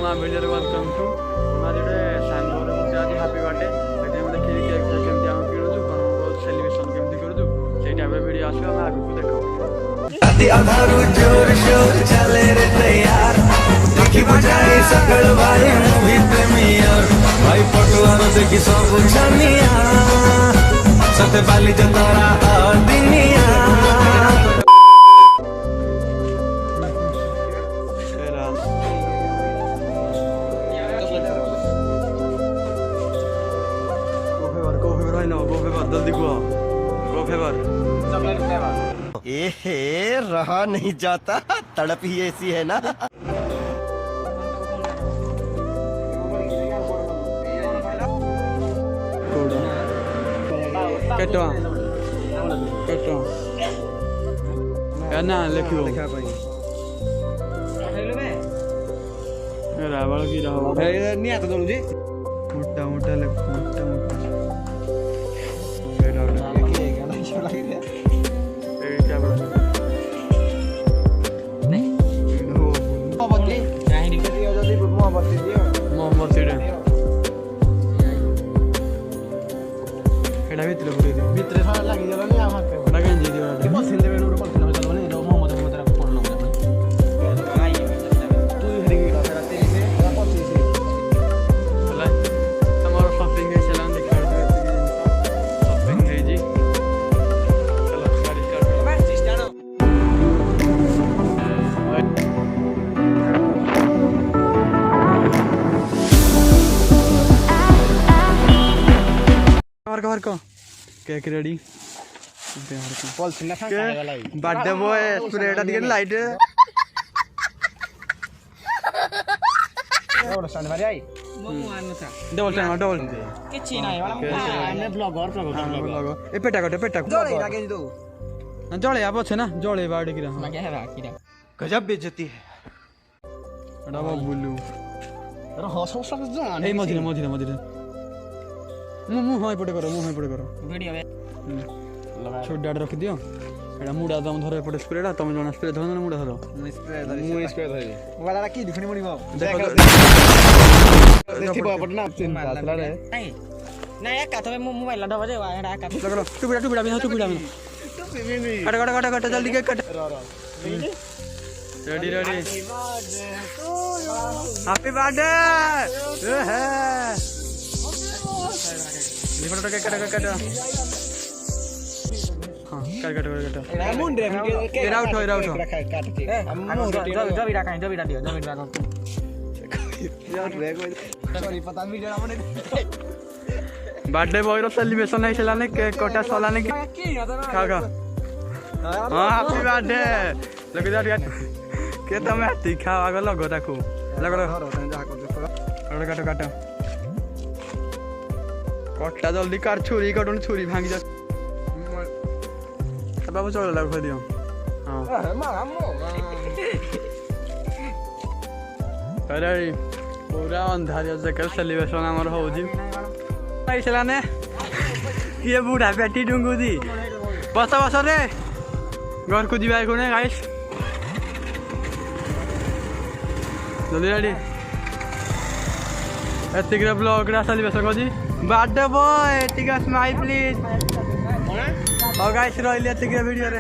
ना video welcome to आज गोटे सांग आज हैप्पी बर्थडे देखिए केक केमती आम किणुचु कौन सेलिब्रेशन केमती करूँ से टाइप वीडियो आसो आम आगे देखो जोर शोर चले रे तैयार देखी बजाई सकल भाई मूवी प्रीमियर भाई पटुआर देखी सब छनिया सते बाली जतरा दुनिया जल्दी गो फेवर चॉकलेट फ्लेवर ए रहा नहीं जाता तड़प ही ऐसी है ना केटो केटो ना लिखियो रावण की रहो नहीं आता तो जी मोटा मोटा ले मोटा मोटा भितर लगी cake ready birthday boy spread दिखे लाइट डबल स्टैंड डबल किछि नाही वाला मैं ब्लॉगर ए पेटा पेटा जोळे लागे दो जोळे अब छ ना जोळे बाड की रहा लागे है किरा गजब बेइज्जती है एडा बुलू अरे हसो सब जान ए मझिरे मझिरे मझिरे मुँह एपटे करो वीडियो छोट डाड रखी दियो एटा मुड़ा तुम धर एपटे स्प्रेटा तुम जणा स्प्रे धर मुड़ा धर स्प्रे धरि वाला की दिखनी मणि देखो देखिबो एपटे ना पासला रे ना एक काथ में मोबाइल ला दबजे एटा काथ लगलो टुबिड़ा में कट जल्दी के कट रेडी हैप्पी बर्थडे है फोटो के कट हां कट मुंड रे एरा उठो काट के जो भी रखा दियो सॉरी पता वीडियो ना बने बर्थडे बॉय रो सेलिब्रेशन है चलाने केक कटा चलाने की खा हां हैप्पी बर्थडे लगे जा के तुम हाथी खाओ आगे लगो ताको लगो काट कटा जल्दी कार छुरी कटुन छुरी भांगी जा बाबू चल लग दियो हां अरे पूरा अंधारिया जगह सेलिब्रेशन हमर हो जी पैसला ने ये बूढ़ा बेटी डुंगू दी बस रे घर को जीवा कोने गाइस जल्दी रेडी एतिक ब्लॉग रा सेलिब्रेशन को जी बर्थडे बॉय टिका स्माइल प्लीज और गाइस रहिले एतिक वीडियो रे